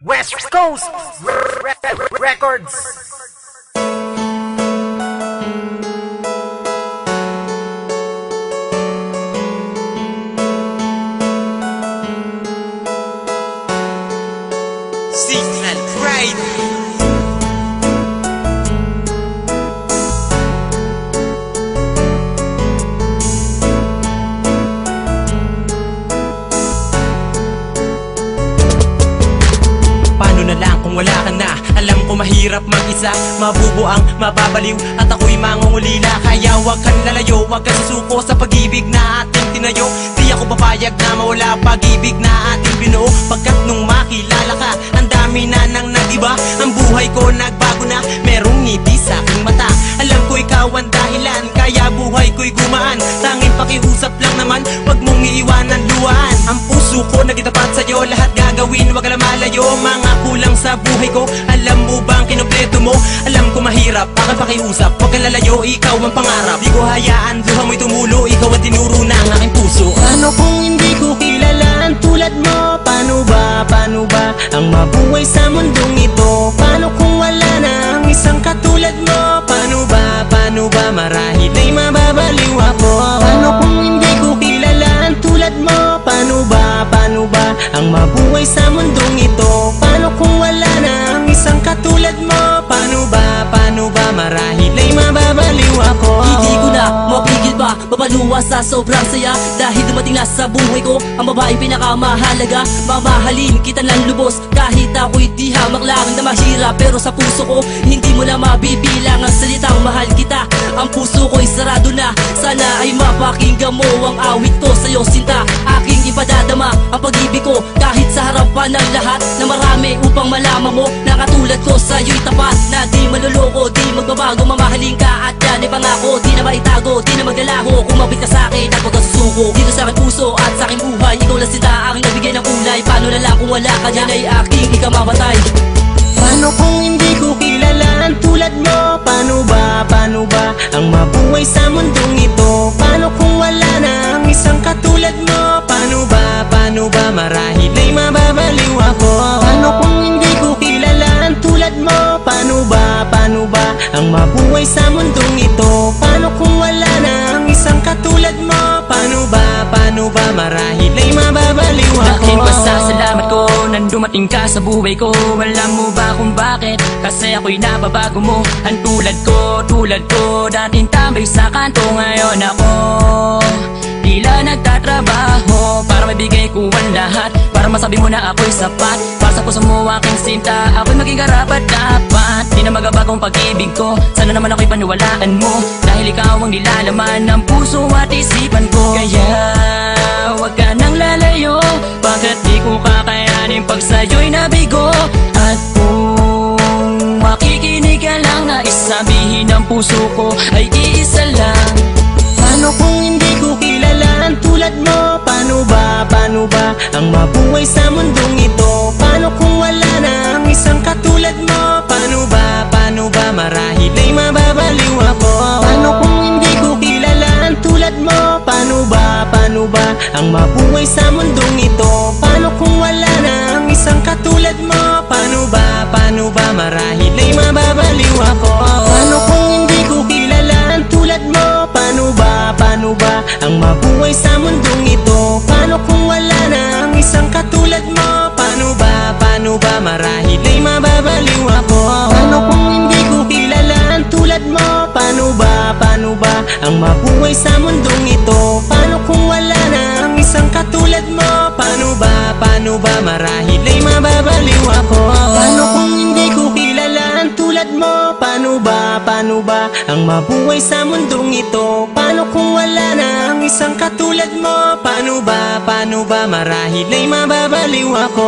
West Coast Records. Signal Pride. Paano na lang kung wala ka na? Alam ko mahirap mag-isa, mabubuang, mababaliw, at ako'y mangungulila. Kaya wag kang lalayo, wag kang susuko sa pag-ibig na ating tinayo. Di ako papayag na mawala pag-ibig na ating binuo. Pagkat nung makilala ka, ang dami na nang nag-iba. Ang buhay ko nagbago na, merong ngiti sa aking mata. Alam ko ikaw ang dahilan, kaya buhay ko'y gumaan. Tanging pakiusap lang naman, wag mong iiwanan luwaan. Ang puso ko nagitapat sa'yo, lahat gagawin, wag lang malayo. Mga kulang sa buhay ko, alam mo bang kinumpleto mo? Alam ko mahirap, aking pakiusap, wag kang lalayo, ikaw ang pangarap. Di ko hayaan, luha mo'y tumulo, ikaw ang tinuro ng aking puso. Paano kung hindi ko kilala ang tulad mo? Paano ba ang mabuhay sa mundong ito? Paano kung wala na ang isang katulad mo? Paano ba marahil ay mababaliw ako? Paano kung hindi ko kilala ang tulad mo? Paano ba ang mabuhay sa mundong ito? Paano kung wala na ang isang katulad mo? Paano ba marahil ay mababaliw ako? Hindi ko na mapigil pa, mapaluwa sa sobrang saya. Dahil dumating na sa buhay ko ang babaeng pinakamahalaga. Mamahalin kita ng lubos kahit ako'y di hamak lang na mahirap. Pero sa puso ko hindi mo na mabibilang ang salitang mahal kita. Ang puso ko'y sarado na, sana ay mapakinggan mo ang awit ko sa'yo sinta. Aking ipadadama ang pag-ibig ko kahit sa harapan ng lahat na marami, upang malaman mo na katulad ko sa'yo'y tapat. Na di maluloko, di magbabago, mamahalin ka at yan ay pangako. Di na maitago, di na maglalaho, kumapit ka sa'kin at huwag kang susuko. Dito sa aking puso at sa aking buhay, ikaw lang sila aking nabigay ng kulay. Paano na lang kung wala ka dyan ay aking ikamamatay? Paano kung hindi ko kilala ang tulad mo? Paano ba ang mabuhay sa mundong ito? Paano kung wala na ang isang katulad mo? Paano ba marahil ay mababaliw ako? Paano kung hindi ko kilala ang tulad mo? Paano ba ang mabuhay sa mundong ito? Paano kung wala na ang isang katulad mo? Paano ba marahil ay mababaliw ako? Laking pasasalamat ko nang dumating ka sa buhay ko. Alam mo ba kung bakit? Kasi ako'y nababago mo. Ang tulad ko dating tambay sa kanto. Ngayon ako tila nagtatrabaho para mabigay ko ang lahat, para masabi mo na ako'y sapat. Para sa puso mo aking sinta, ako'y maging karapat dapat. Di na magabagong pag-ibig ko, sana naman ako'y paniwalaan mo. Dahil ikaw ang nilalaman ng puso at isipan ko. Kaya wag ka nang lalayo, bakit di ko kakayanin pag sa'yo'y nabigo? At kung makikinig ka lang, na isabihin ng puso ko ay iisa lang. Paano kung hindi ko kilala ang tulad mo? Paano ba ang mabuhay sa mundong ito? Paano kung wala na ang isang katulad mo? Paano ba marahil ay mababaliw ako? Paano kung hindi ko kilala ang tulad mo? Paano ba ang mabuhay sa mundong ito? Paano kung wala na ang isang katulad mo? Paano ba marahil ay mababaliw ako? Paano kung hindi ko kilala ang tulad mo? Paano ba ang mabuhay sa mundong ito? Paano kung wala na ang isang katulad mo? Paano ba marahil ay mababaliw ako? Paano kung hindi ko kilala ang tulad mo? Paano ba ang mabuhay sa mundong ito? Paano kung wala na ang isang katulad mo? Paano ba marahil ay mababaliw ako? Paano kung hindi ko kilala ang tulad mo? Paano ba ang mabuhay sa mundong ito? Paano kung wala na ang isang katulad mo? Paano ba marahil ay mababaliw ako?